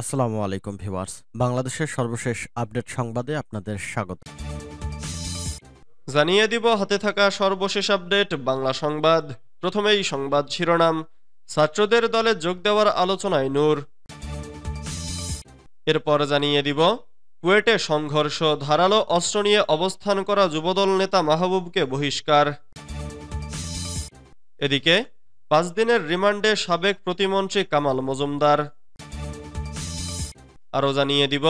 আসসালামু আলাইকুম ভিউয়ার্স। বাংলাদেশের সর্বশেষ আপডেট সংবাদে আপনাদের স্বাগত। জানিয়ে দিব হাতে থাকা সর্বশেষ আপডেট বাংলা সংবাদ। প্রথমেই সংবাদ শিরোনাম। ছাত্রদের দলে যোগ দেওয়ার আলোচনায় নূর। এরপর জানিয়ে দিব কুয়েটে সংঘর্ষ, ধারালো অস্ত্র নিয়ে অবস্থান করা যুবদল নেতা মাহবুবকে বহিষ্কার। এদিকে 5 দিনের রিমান্ডে সাবেক প্রতিমন্ত্রী কামাল মজুমদার। আরও জানিয়ে দিব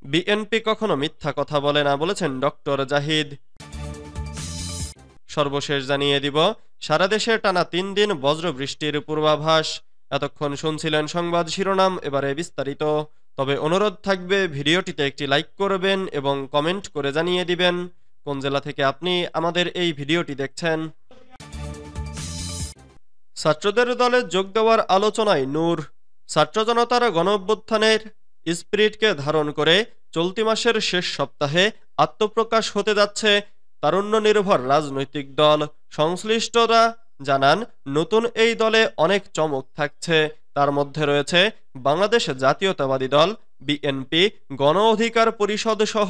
বিএনপি কখনো মিথ্যা কথা বলে না, বলেছেন ডক্টর জাহিদ। সর্বশেষ জানিয়ে দিব সারা দেশে টানা 3 দিন বজ্রবৃষ্টির পূর্বাভাস। এতক্ষণ শুনছিলেন সংবাদ শিরোনাম, এবারে বিস্তারিত। তবে অনুরোধ থাকবে ভিডিওটিতে একটি লাইক করবেন এবং কমেন্ট করে জানিয়ে দিবেন কোন জেলা থেকে আপনি আমাদের এই ভিডিওটি দেখছেন। ছাত্রদের দলে যোগ দেওয়ার আলোচনায় নূর। ছাত্র জনতার গণঅভ্যুত্থানের স্পিরিটকে ধারণ করে চলতি মাসের শেষ সপ্তাহে আত্মপ্রকাশ হতে যাচ্ছে তারুণ্য নির্ভর রাজনৈতিক দল। সংশ্লিষ্টরা জানান, নতুন এই দলে অনেক চমক থাকছে। তার মধ্যে রয়েছে বাংলাদেশ জাতীয়তাবাদী দল বিএনপি, গণ অধিকার পরিষদ সহ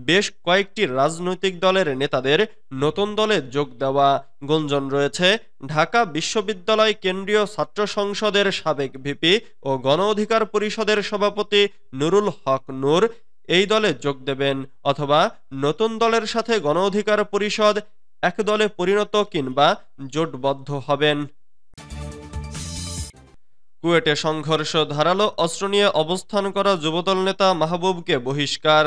বেশ কয়েকটি রাজনৈতিক দলের নেতাদের নতুন দলে যোগ দেওয়া। গুঞ্জন রয়েছে ঢাকা বিশ্ববিদ্যালয় কেন্দ্রীয় ছাত্র সংসদের সাবেক ভিপি ও গণ অধিকার পরিষদের সভাপতি নুরুল হক নূর এই দলে যোগ দেবেন, অথবা নতুন দলের সাথে গণ অধিকার পরিষদ এক দলে পরিণত কিংবা জোটবদ্ধ হবেন। কুয়েটে সংঘর্ষ, ধারালো অস্ত্র নিয়ে অবস্থান করা যুবদল নেতা মাহবুবকে বহিষ্কার।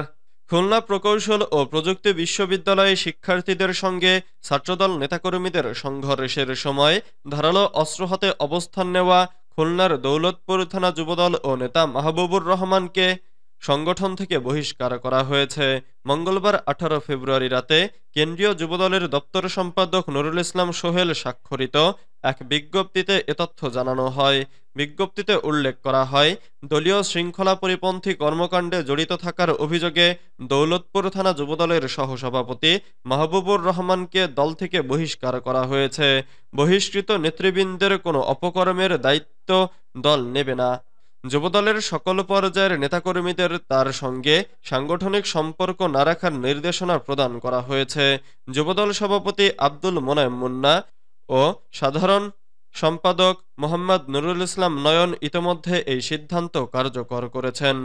খুলনা প্রকৌশল ও প্রযুক্তি বিশ্ববিদ্যালয়ে শিক্ষার্থীদের সঙ্গে ছাত্রদল নেতাকর্মীদের সংঘর্ষের সময় ধারালো অস্ত্র হাতে অবস্থান নেওয়া খুলনার দৌলতপুর থানা যুবদল ও নেতা মাহবুবুর রহমানকে সংগঠন থেকে বহিষ্কার করা হয়েছে। মঙ্গলবার 18 ফেব্রুয়ারি রাতে কেন্দ্রীয় যুবদলের দপ্তর সম্পাদক নুরুল ইসলাম সোহেল স্বাক্ষরিত এক বিজ্ঞপ্তিতে এ তথ্য জানানো হয়। বিজ্ঞপ্তিতে উল্লেখ করা হয়, দলীয় শৃঙ্খলা পরিপন্থী কর্মকাণ্ডে জড়িত থাকার অভিযোগে দৌলতপুর থানা যুবদলের সহসভাপতি মাহবুবুর রহমানকে দল থেকে বহিষ্কার করা হয়েছে। বহিষ্কৃত নেতৃবৃন্দের কোনো অপকর্মের দায়িত্ব দল নেবে না। যুবদলের সকল পর্যায়ের নেতাকর্মীদের তার সঙ্গে সাংগঠনিক সম্পর্ক না রাখার নির্দেশনা প্রদান করা হয়েছে। যুবদল সভাপতি আব্দুল মোনায়েম মুন্না ও সাধারণ সম্পাদক মোহাম্মদ নুরুল ইসলাম নয়ন ইতোমধ্যে এই সিদ্ধান্ত কার্যকর করেছেন।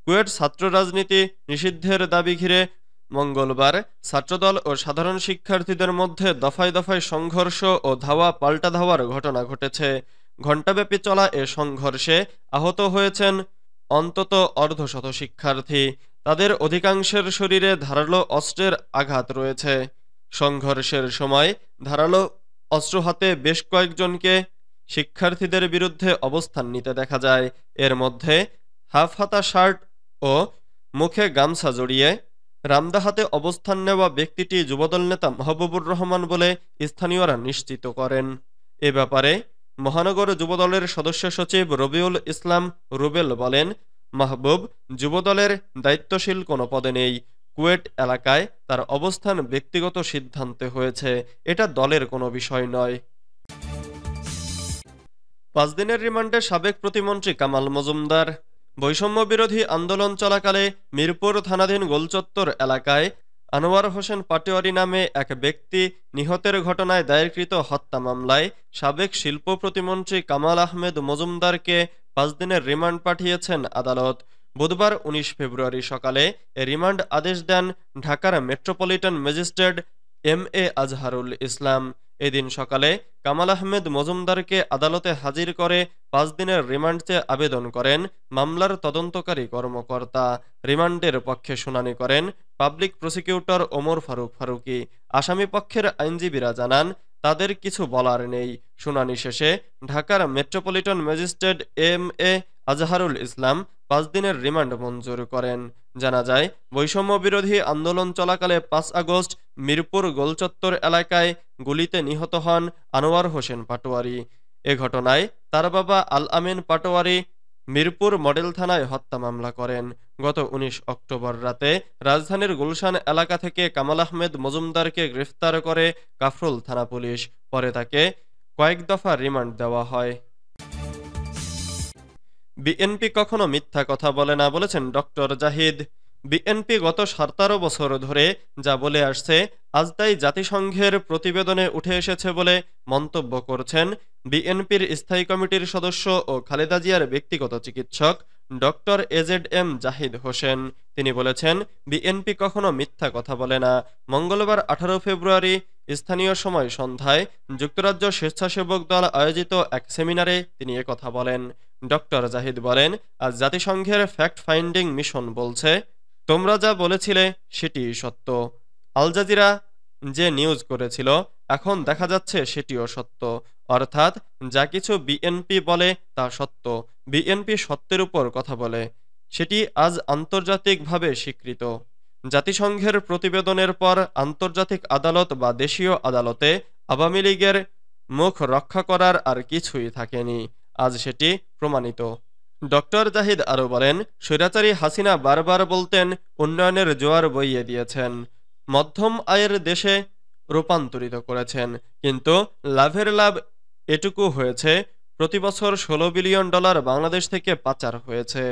কুয়েট ছাত্র রাজনীতি নিষিদ্ধের দাবি ঘিরে মঙ্গলবার ছাত্রদল ও সাধারণ শিক্ষার্থীদের মধ্যে দফায় দফায় সংঘর্ষ ও ধাওয়া পাল্টা ধাওয়ার ঘটনা ঘটেছে। ঘণ্টাব্যাপী চলা এ সংঘর্ষে আহত হয়েছেন অন্তত অর্ধশত শিক্ষার্থী। তাদের অধিকাংশের শরীরে ধারালো অস্ত্রের আঘাত রয়েছে। সংঘর্ষের সময় ধারালো অস্ত্র হাতে বেশ কয়েকজনকে শিক্ষার্থীদের বিরুদ্ধে অবস্থান নিতে দেখা যায়। এর মধ্যে হাফ হাতা শার্ট ও মুখে গামছা জড়িয়ে রামদা হাতে অবস্থান নেওয়া ব্যক্তিটি যুবদল নেতা মাহবুবুর রহমান বলে স্থানীয়রা নিশ্চিত করেন। এ ব্যাপারে মহানগর যুবদলের সদস্য সচিব রবিউল ইসলাম রুবেল বলেন, মাহবুব যুবদলের দায়িত্বশীল কোনো পদে নেই। কুয়েট এলাকায় তার অবস্থান ব্যক্তিগত সিদ্ধান্তে হয়েছে, এটা দলের কোনো বিষয় নয়। 5 দিনের রিমান্ডে সাবেক প্রতিমন্ত্রী কামাল মজুমদার। বৈষম্য বিরোধী আন্দোলন চলাকালে মিরপুর থানাধীন গোলচত্বর এলাকায় আনোয়ার হোসেন পাটোয়ারি নামে এক ব্যক্তি নিহতের ঘটনায় দায়েরকৃত হত্যা মামলায় সাবেক শিল্প প্রতিমন্ত্রী কামাল আহমেদ মজুমদারকে 5 দিনের রিমান্ড পাঠিয়েছেন আদালত। বুধবার 19 ফেব্রুয়ারি সকালে এ রিমান্ড আদেশ দেন ঢাকার metropolitan magistrate MA Azharul Islam. এদিন সকালে কামাল আহমেদ মজুমদারকে আদালতে হাজির করে 5 দিনের রিমান্ড চেয়ে আবেদন করেন মামলার তদন্তকারী কর্মকর্তা। রিমান্ডের পক্ষে শুনানি করেন পাবলিক প্রসিকিউটর ওমর ফারুক ফারুকী। আসামি পক্ষের আইনজীবীরা জানান, তাদের কিছু বলার নেই। শুনানি শেষে ঢাকার metropolitan magistrate MA Azharul Islam 5 দিনের রিমান্ড মঞ্জুর করেন। জানা যায়, বৈষম্য বিরোধী আন্দোলন চলাকালে 5 আগস্ট মিরপুর গোলচত্বর এলাকায় গুলিতে নিহত হন আনোয়ার হোসেন পাটোয়ারি। এ ঘটনায় তার বাবা আল আমিন পাটোয়ারি মিরপুর মডেল থানায় হত্যা মামলা করেন। গত 19 অক্টোবর রাতে রাজধানীর গুলশান এলাকা থেকে কামাল আহমেদ মজুমদারকে গ্রেফতার করে কাফরুল থানা পুলিশ। পরে তাকে কয়েক দফা রিমান্ড দেওয়া হয়। বিএনপি কখনো মিথ্যা কথা বলে না, বলেছেন ডক্টর জাহিদ। বিএনপি গত 17 বছর ধরে যা বলে আসছে আজ তাই জাতিসংঘের প্রতিবেদনে উঠে এসেছে বলে মন্তব্য করছেন বিএনপির স্থায়ী কমিটির সদস্য ও খালেদা জিয়ার ব্যক্তিগত চিকিৎসক ডক্টর এজেড জাহিদ হোসেন। তিনি বলেছেন, বিএনপি কখনো মিথ্যা কথা বলে না। মঙ্গলবার 18 ফেব্রুয়ারি স্থানীয় সময় সন্ধ্যায় যুক্তরাজ্য স্বেচ্ছাসেবক দল আয়োজিত এক সেমিনারে তিনি একথা বলেন। ডক্টর জাহিদ বলেন, আজ জাতিসংঘের ফ্যাক্ট ফাইন্ডিং মিশন বলছে, তোমরা যা বলেছিলে সেটিই সত্য। আল জাজিরা যে নিউজ করেছিল এখন দেখা যাচ্ছে সেটিও সত্য। অর্থাৎ যা কিছু বিএনপি বলে তা সত্য। বিএনপি সত্যের উপর কথা বলে, সেটি আজ আন্তর্জাতিকভাবে স্বীকৃত। জাতিসংঘের প্রতিবেদনের পর আন্তর্জাতিক আদালত বা দেশীয় আদালতে আওয়ামী লীগের মুখ রক্ষা করার আর কিছুই থাকেনি। আজ সেটি প্রমাণিত। ডক্টর জাহিদ আরও বলেন, স্বৈরাচারী হাসিনা বারবার বলতেন উন্নয়নের জোয়ার বইয়ে দিয়েছেন, মধ্যম আয়ের দেশে রূপান্তরিত করেছেন, কিন্তু লাভের লাভ এটুকু হয়েছে, প্রতি বছর $16 বিলিয়ন বাংলাদেশ থেকে পাচার হয়েছে।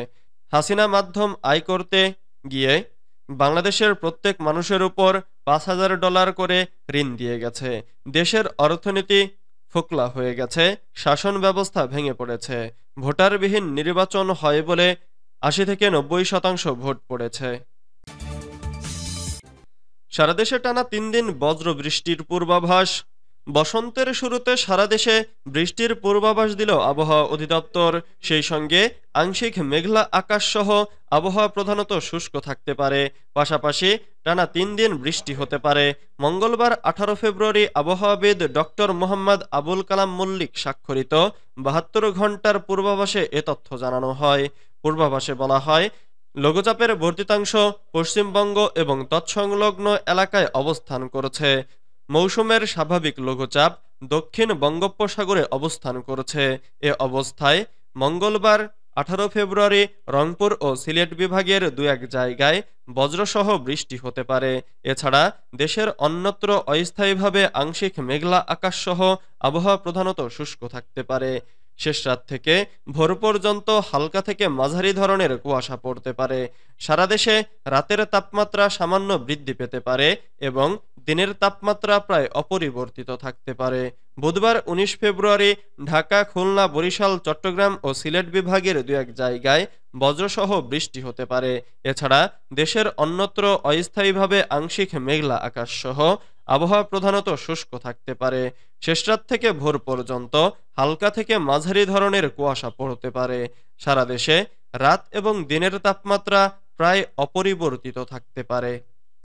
হাসিনা মাধ্যম আয় করতে গিয়ে বাংলাদেশের প্রত্যেক মানুষের উপর $5,000 করে ঋণ দিয়ে গেছে। দেশের অর্থনীতি ফোকলা হয়ে গেছে, শাসন ব্যবস্থা ভেঙে পড়েছে, ভোটারবিহীন নির্বাচন হয় বলে 80 থেকে 90% ভোট পড়েছে। সারা দেশে টানা 3 দিন বজ্র বৃষ্টির পূর্বাভাস। বসন্তের শুরুতে সারা দেশে বৃষ্টির পূর্বাভাস দিল আবহাওয়া অধিদপ্তর। সেই সঙ্গে আংশিক মেঘলা আকাশ সহ আবহাওয়া প্রধানত শুষ্ক থাকতে পারে। পাশাপাশি টানা 3 দিন বৃষ্টি হতে পারে। মঙ্গলবার 18 ফেব্রুয়ারি আবহাওয়াবিদ ডক্টর মোহাম্মদ আবুল কালাম মল্লিক স্বাক্ষরিত 72 ঘন্টার পূর্বাভাসে এ তথ্য জানানো হয়। পূর্বাভাসে বলা হয়, লঘুচাপের বর্ধিতাংশ পশ্চিমবঙ্গ এবং তৎসংলগ্ন এলাকায় অবস্থান করছে। মৌসুমের স্বাভাবিক লঘুচাপ দক্ষিণ বঙ্গোপসাগরে অবস্থান করছে। এ অবস্থায় মঙ্গলবার 18 ফেব্রুয়ারি রংপুর ও সিলেট বিভাগের 2-1 জায়গায় বজ্রসহ বৃষ্টি হতে পারে। এছাড়া দেশের অন্যত্র অস্থায়ীভাবে আংশিক মেঘলা আকাশসহ আবহাওয়া প্রধানত শুষ্ক থাকতে পারে। শেষ রাত থেকে ভোর পর্যন্ত হালকা থেকে মাঝারি ধরনের কুয়াশা পড়তে পারে। সারা দেশে রাতের তাপমাত্রা সামান্য বৃদ্ধি পেতে পারে এবং দিনের তাপমাত্রা প্রায় অপরিবর্তিত থাকতে পারে। বুধবার 19 ফেব্রুয়ারি ঢাকা, খুলনা, বরিশাল, চট্টগ্রাম ও সিলেট বিভাগের 2-1 জায়গায় বজ্রসহ বৃষ্টি হতে পারে। এছাড়া দেশের অন্যত্র অস্থায়ীভাবে আংশিক মেঘলা আকাশ সহ আবহাওয়া প্রধানত শুষ্ক থাকতে পারে। শেষরাত থেকে ভোর পর্যন্ত হালকা থেকে মাঝারি ধরনের কুয়াশা পড়তে পারে। সারা দেশে রাত এবং দিনের তাপমাত্রা প্রায় অপরিবর্তিত থাকতে পারে।